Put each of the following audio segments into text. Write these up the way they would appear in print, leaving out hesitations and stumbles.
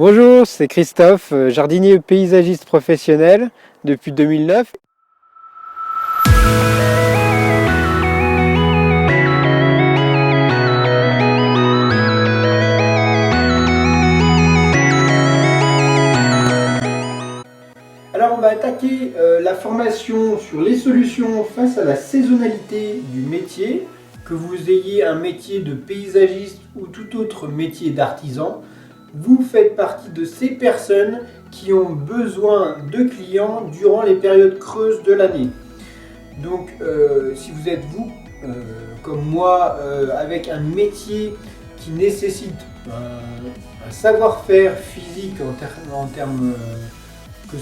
Bonjour, c'est Christophe, jardinier paysagiste professionnel depuis 2009. Alors on va attaquer la formation sur les solutions face à la saisonnalité du métier, que vous ayez un métier de paysagiste ou tout autre métier d'artisan. Vous faites partie de ces personnes qui ont besoin de clients durant les périodes creuses de l'année. Donc si vous êtes vous, comme moi, avec un métier qui nécessite un savoir-faire physique en termes que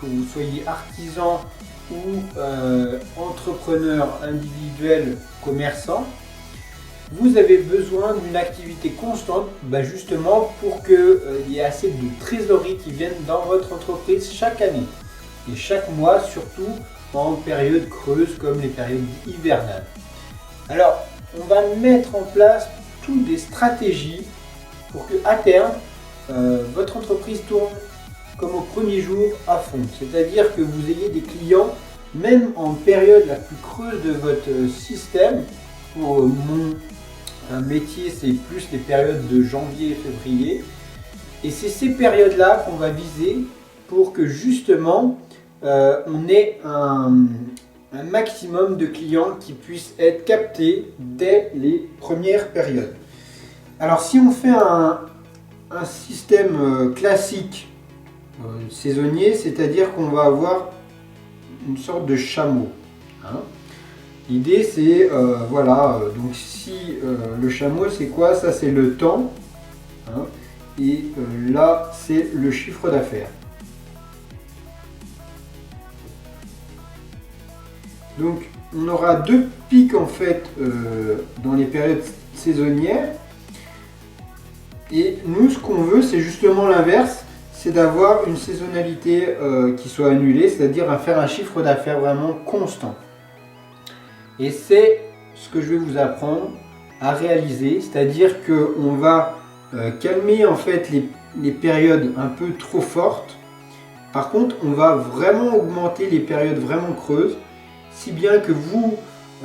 vous soyez artisan ou entrepreneur individuel, commerçant, vous avez besoin d'une activité constante, justement pour qu'il y ait assez de trésorerie qui viennent dans votre entreprise chaque année et chaque mois, surtout en période creuse comme les périodes hivernales. Alors, on va mettre en place toutes des stratégies pour que à terme, votre entreprise tourne comme au premier jour à fond. C'est-à-dire que vous ayez des clients, même en période la plus creuse de votre système. Pour mon métier, c'est plus les périodes de janvier et février. Et c'est ces périodes-là qu'on va viser pour que justement on ait un maximum de clients qui puissent être captés dès les premières périodes. Alors si on fait un système classique saisonnier, c'est-à-dire qu'on va avoir une sorte de chameau. L'idée c'est, donc si le chameau c'est quoi? Ça c'est le temps, et là c'est le chiffre d'affaires. Donc on aura deux pics en fait dans les périodes saisonnières, et nous ce qu'on veut c'est justement l'inverse, c'est d'avoir une saisonnalité qui soit annulée, c'est-à-dire à faire un chiffre d'affaires vraiment constant. Et c'est ce que je vais vous apprendre à réaliser, c'est-à-dire qu'on va calmer en fait les périodes un peu trop fortes. Par contre, on va vraiment augmenter les périodes vraiment creuses, si bien que vous,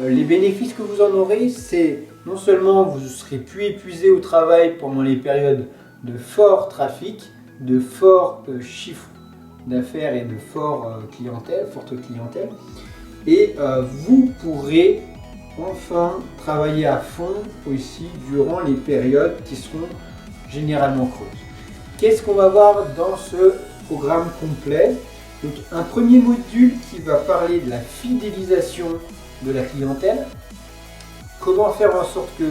les bénéfices que vous en aurez, c'est non seulement vous serez plus épuisé au travail pendant les périodes de fort trafic, de fort chiffre d'affaires et de forte clientèle, et vous pourrez enfin travailler à fond aussi durant les périodes qui seront généralement creuses. Qu'est-ce qu'on va voir dans ce programme complet? Donc, un premier module qui va parler de la fidélisation de la clientèle, comment faire en sorte que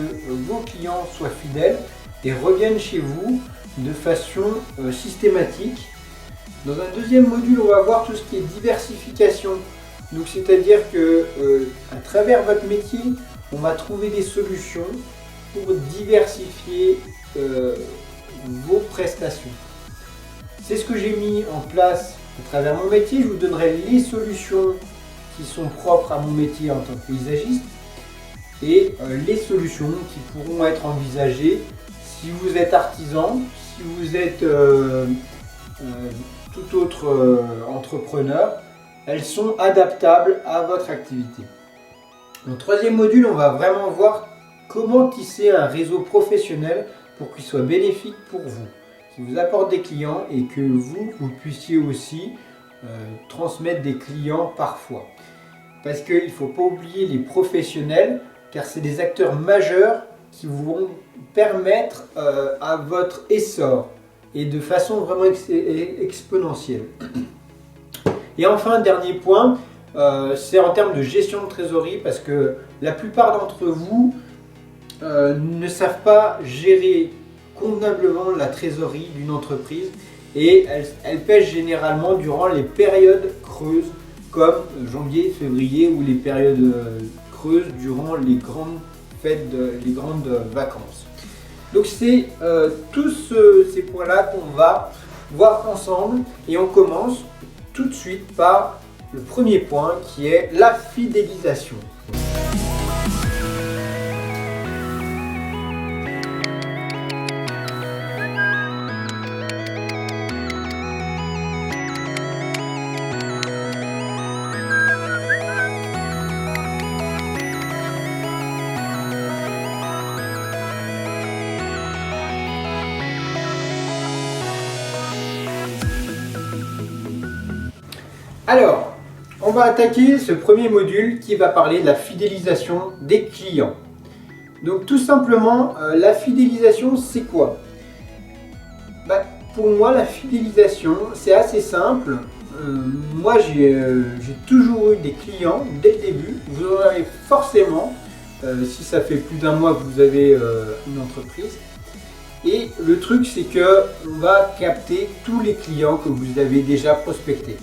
vos clients soient fidèles et reviennent chez vous de façon systématique. Dans un deuxième module, on va voir tout ce qui est diversification. Donc c'est-à-dire que à travers votre métier, on va trouver des solutions pour diversifier vos prestations. C'est ce que j'ai mis en place à travers mon métier. Je vous donnerai les solutions qui sont propres à mon métier en tant que paysagiste et les solutions qui pourront être envisagées si vous êtes artisan, si vous êtes tout autre entrepreneur. Elles sont adaptables à votre activité. Dans le troisième module, on va vraiment voir comment tisser un réseau professionnel pour qu'il soit bénéfique pour vous, qui vous apporte des clients et que vous puissiez aussi transmettre des clients parfois. Parce qu'il ne faut pas oublier les professionnels, car c'est des acteurs majeurs qui vont permettre à votre essor et de façon vraiment exponentielle. Et enfin, dernier point, c'est en termes de gestion de trésorerie, parce que la plupart d'entre vous ne savent pas gérer convenablement la trésorerie d'une entreprise, et elle pêche généralement durant les périodes creuses comme janvier, février, ou les périodes creuses durant les grandes fêtes, les grandes vacances. Donc c'est tous ces points-là qu'on va voir ensemble, et on commence tout de suite par le premier point qui est la fidélisation. Alors, on va attaquer ce premier module qui va parler de la fidélisation des clients. Donc tout simplement, la fidélisation, c'est quoi? Pour moi, la fidélisation, c'est assez simple. Moi, j'ai toujours eu des clients dès le début. Vous en avez forcément, si ça fait plus d'un mois que vous avez une entreprise. Et le truc, c'est que on va capter tous les clients que vous avez déjà prospectés.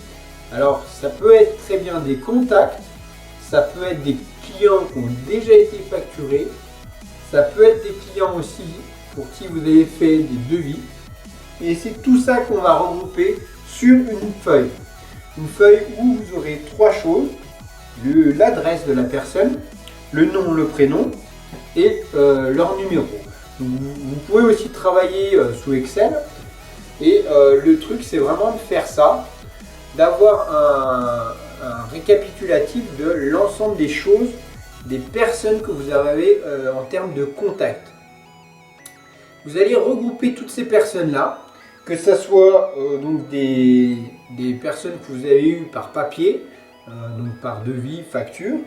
Alors, ça peut être très bien des contacts, ça peut être des clients qui ont déjà été facturés, ça peut être des clients aussi pour qui vous avez fait des devis. Et c'est tout ça qu'on va regrouper sur une feuille. Une feuille où vous aurez trois choses: l'adresse de la personne, le nom, le prénom et leur numéro. Vous pouvez aussi travailler sous Excel. Et le truc, c'est vraiment de faire ça, d'avoir un récapitulatif de l'ensemble des choses, des personnes que vous avez en termes de contact. Vous allez regrouper toutes ces personnes-là, que ce soit donc des personnes que vous avez eues par papier, donc par devis, facture,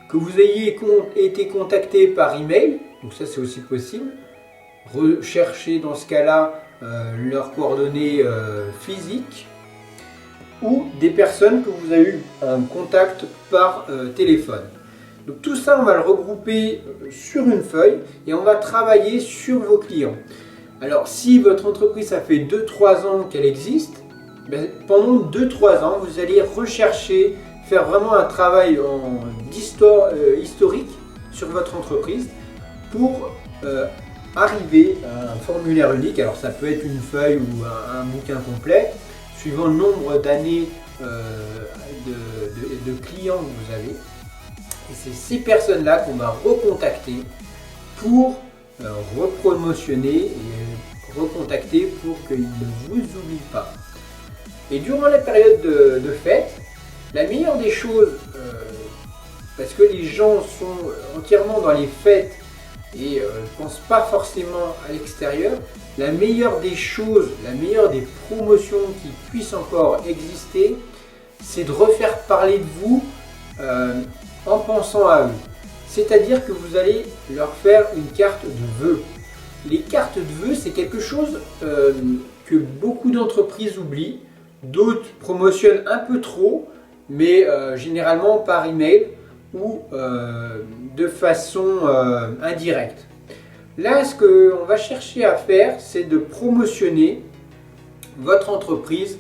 que vous ayez été contacté par email, donc ça c'est aussi possible. Rechercher dans ce cas-là leurs coordonnées physiques, ou des personnes que vous avez eu en contact par téléphone. Donc tout ça, on va le regrouper sur une feuille et on va travailler sur vos clients. Alors si votre entreprise, ça fait 2-3 ans qu'elle existe, pendant 2-3 ans, vous allez rechercher, faire vraiment un travail historique sur votre entreprise pour arriver à un formulaire unique. Alors ça peut être une feuille ou un bouquin complet, suivant le nombre d'années de clients que vous avez. Et c'est ces personnes-là qu'on va recontacter pour repromotionner et recontacter pour qu'ils ne vous oublient pas. Et durant la période de fête, la meilleure des choses, parce que les gens sont entièrement dans les fêtes et ne pensent pas forcément à l'extérieur, la meilleure des choses, la meilleure des promotions qui puissent encore exister, c'est de refaire parler de vous en pensant à eux. C'est-à-dire que vous allez leur faire une carte de vœux. Les cartes de vœux, c'est quelque chose que beaucoup d'entreprises oublient. D'autres promotionnent un peu trop, mais généralement par email ou de façon indirecte. Là, ce qu'on va chercher à faire, c'est de promotionner votre entreprise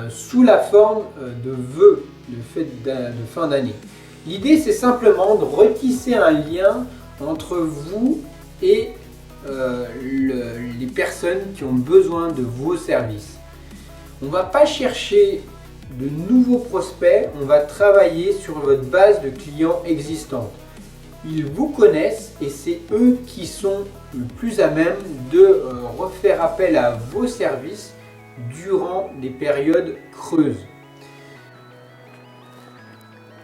sous la forme de vœux de fin d'année. L'idée, c'est simplement de retisser un lien entre vous et les personnes qui ont besoin de vos services. On ne va pas chercher de nouveaux prospects, on va travailler sur votre base de clients existantes. Ils vous connaissent et c'est eux qui sont le plus à même de refaire appel à vos services durant des périodes creuses.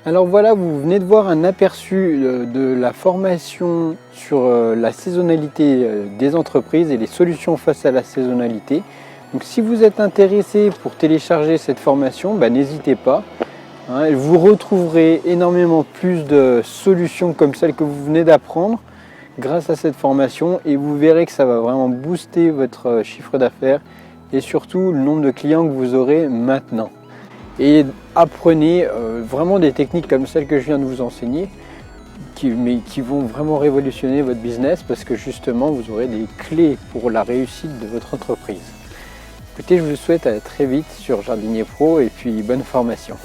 Alors voilà, vous venez de voir un aperçu de la formation sur la saisonnalité des entreprises et les solutions face à la saisonnalité. Donc si vous êtes intéressé pour télécharger cette formation, n'hésitez pas. Vous retrouverez énormément plus de solutions comme celles que vous venez d'apprendre grâce à cette formation et vous verrez que ça va vraiment booster votre chiffre d'affaires et surtout le nombre de clients que vous aurez maintenant. Et apprenez vraiment des techniques comme celles que je viens de vous enseigner qui vont vraiment révolutionner votre business parce que justement vous aurez des clés pour la réussite de votre entreprise. Écoutez, je vous souhaite à très vite sur Jardinier Pro et puis bonne formation.